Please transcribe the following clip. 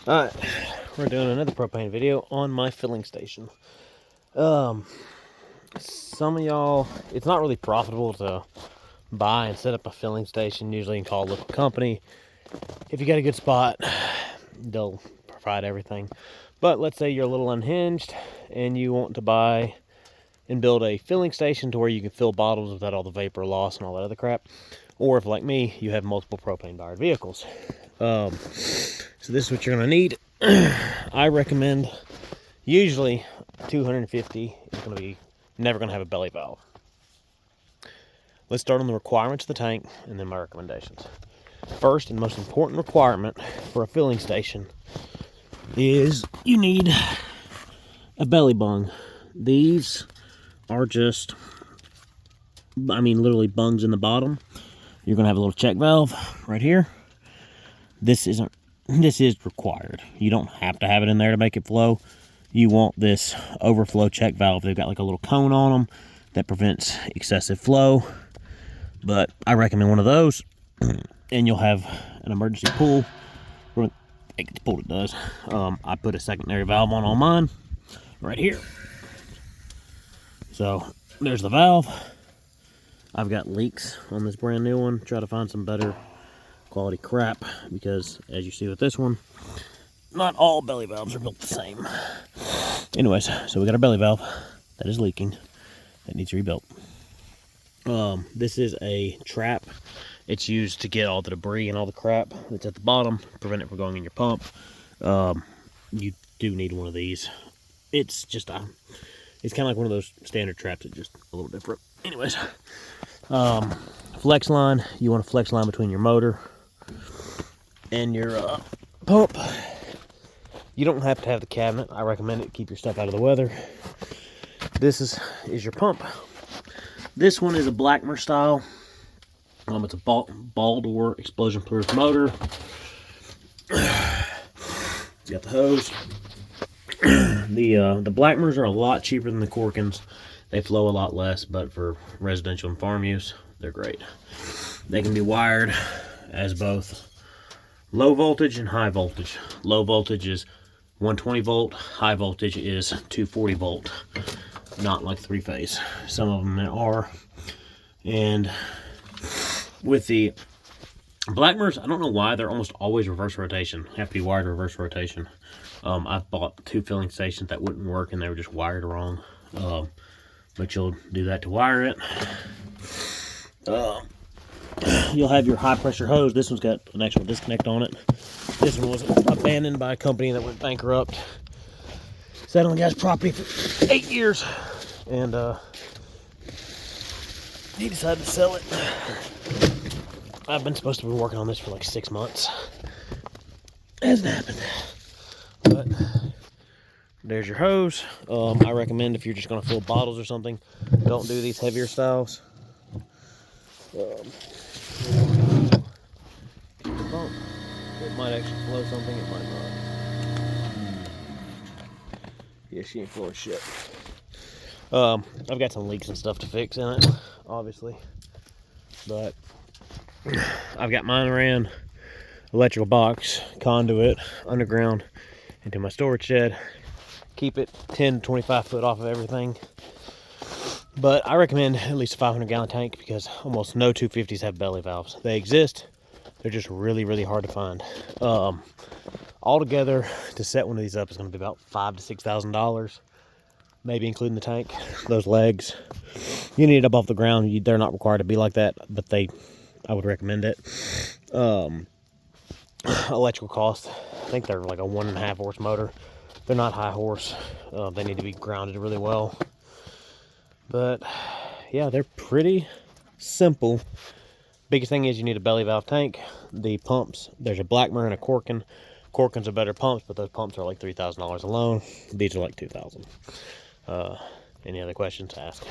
Alright, we're doing another propane video on my filling station. Some of y'all, it's not really profitable to buy and set up a filling station. Usually you can call a local company. If you got a good spot, they'll provide everything. But let's say you're a little unhinged and you want to buy and build a filling station to where you can fill bottles without all the vapor loss and all that other crap. Or if, like me, you have multiple propane-powered vehicles. So this is what you're going to need. I recommend usually 250 is going to be never going to have a belly valve. Let's start on the requirements of the tank and then my recommendations. First and most important requirement for a filling station is you need a belly bung. These are just, literally bungs in the bottom. You're going to have a little check valve right here. This is required. You don't have to have it in there to make it flow. You want this overflow check valve. They've got like a little cone on them that prevents excessive flow. But I recommend one of those, and you'll have an emergency pull. It's pulled, it does. I put a secondary valve on mine right here. So there's the valve. I've got leaks on this brand new one. Try to find some better quality crap, because as you see with this one, not all belly valves are built the same. Anyways, so we got our belly valve that is leaking, that needs rebuilt. This is a trap. It's used to get all the debris and all the crap that's at the bottom, prevent it from going in your pump. You do need one of these. It's just it's kind of like one of those standard traps, it's just a little different. Anyways, flex line. You want a flex line between your motor and your pump. You don't have to have the cabinet. I recommend it. Keep your stuff out of the weather. This is your pump. This one is a Blackmer style. It's a ball door explosion proof motor. It's got the hose. The Blackmers are a lot cheaper than the Corkins. They flow a lot less, but for residential and farm use, they're great. They can be wired as both low voltage and high voltage. Low voltage is 120 volt, high voltage is 240 volt. Not like three phase. Some of them are. And with the Blackmers, I don't know why, they're almost always reverse rotation. Have to be wired reverse rotation. I've bought 2 filling stations that wouldn't work and they were just wired wrong. But you'll do that to wire it. You'll have your high pressure hose. This one's got an actual disconnect on it. This one was abandoned by a company that went bankrupt. Sat on the guy's property for 8 years, and he decided to sell it. I've been supposed to be working on this for like 6 months. Hasn't happened. But there's your hose. I recommend if you're just going to fill bottles or something, don't do these heavier styles. Pump. It might actually flow something, it might not. Yeah, she ain't flowing shit. I've got some leaks and stuff to fix in it, obviously. But I've got mine ran electrical box, conduit, underground into my storage shed. Keep it 10 to 25 foot off of everything. But I recommend at least a 500 gallon tank, because almost no 250s have belly valves. They exist, they're just really, really hard to find. Altogether, to set one of these up is going to be about $5,000 to $6,000, maybe including the tank, those legs. You need it up off the ground. They're not required to be like that, but I would recommend it. Electrical cost, I think they're like a 1.5 horse motor. They're not high horse. They need to be grounded really well. But yeah, they're pretty simple. Biggest thing is you need a belly valve tank. The pumps, there's a Blackmer and a Corkin. Corkins are better pumps, but those pumps are like $3,000 alone. These are like $2,000. Any other questions, ask.